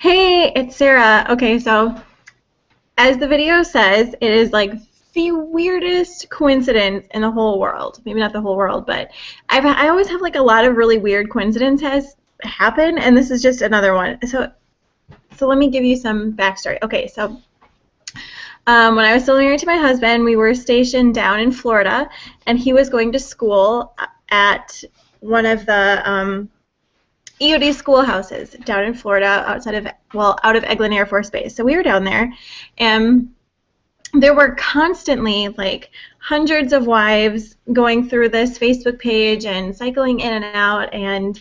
Hey, it's Sarah. Okay, so as the video says, it is like the weirdest coincidence in the whole world. Maybe not the whole world, but I always have like a lot of really weird coincidences happen, and this is just another one. So let me give you some backstory. Okay, so when I was still married to my husband, we were stationed down in Florida, and he was going to school at one of the EOD schoolhouses down in Florida, out of Eglin Air Force Base. So we were down there, and there were constantly like hundreds of wives going through this Facebook page and cycling in and out, and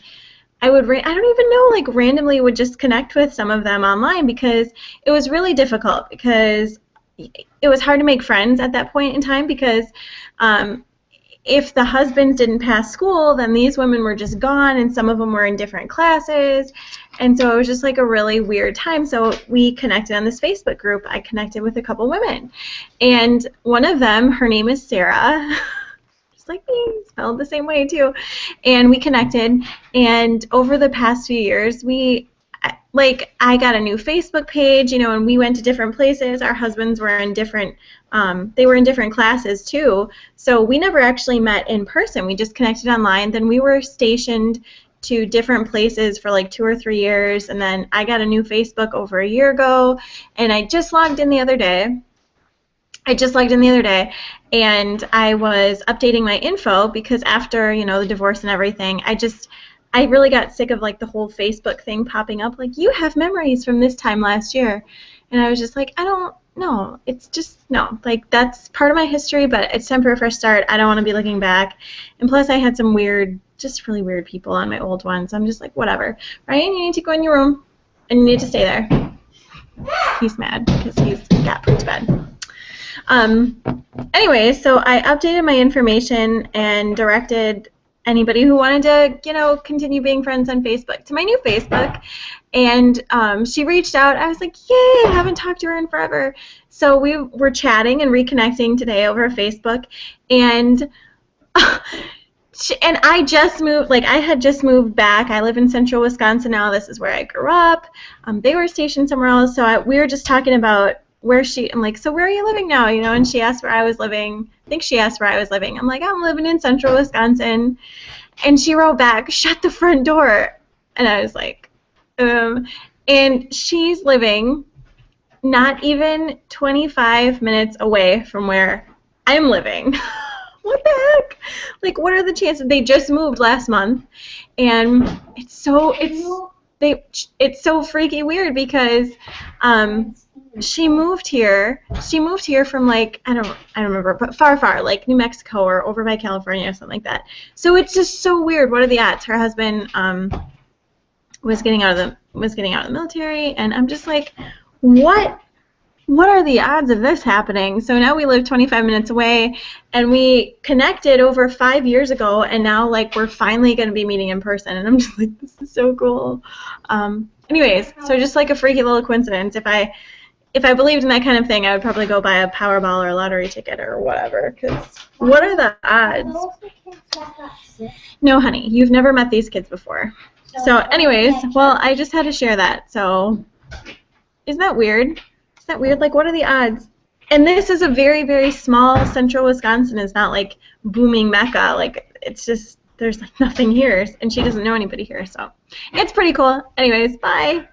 I don't even know, like randomly would just connect with some of them online because it was really difficult because it was hard to make friends at that point in time because if the husbands didn't pass school, then these women were just gone, and some of them were in different classes, and so it was just like a really weird time. So we connected on this Facebook group. I connected with a couple women, and one of them, her name is Sarah, just like me, spelled the same way too, and we connected, and over the past few years, I got a new Facebook page, and we went to different places. Our husbands were in different, they were in different classes too. So we never actually met in person. We just connected online. Then we were stationed to different places for like 2 or 3 years. And then I got a new Facebook over a year ago. And I just logged in the other day. And I was updating my info because after, the divorce and everything, I really got sick of like the whole Facebook thing popping up like, you have memories from this time last year. And I was just like, I don't know. It's just, no. Like, that's part of my history, but it's time for a fresh start. I don't want to be looking back. And plus, I had some just really weird people on my old ones. I'm just like, whatever. Ryan, you need to go in your room, and you need to stay there. He's mad because he's got put to bed. Anyway, so I updated my information and directed anybody who wanted to, continue being friends on Facebook to my new Facebook. And she reached out. I was like, yay, I haven't talked to her in forever. So we were chatting and reconnecting today over Facebook. And I just moved, I had just moved back. I live in central Wisconsin now. This is where I grew up. They were stationed somewhere else. So we were just talking about I'm like, so where are you living now? And she asked where I was living. I think she asked where I was living. I'm like, I'm living in central Wisconsin. And she wrote back, shut the front door. And I was like, and she's living not even 25 minutes away from where I'm living. What the heck? Like, what are the chances? They just moved last month, and it's so freaky weird because she moved here from like I don't remember, but far like New Mexico or over by California or something like that. So it's just so weird. What are the odds? Her husband was getting out of the military, and I'm just like, what are the odds of this happening? So now we live 25 minutes away, and we connected over 5 years ago, and now like we're finally going to be meeting in person, and I'm just like, this is so cool. Anyways, so just like a freaky little coincidence. If I believed in that kind of thing, I would probably go buy a Powerball or a lottery ticket or whatever, because what are the odds? No, honey, you've never met these kids before. So anyways, well, I just had to share that. So isn't that weird? Like, what are the odds? And this is a very, very small central Wisconsin. It's not like booming Mecca. Like, it's just, there's like nothing here, and she doesn't know anybody here. So it's pretty cool. Anyways, bye.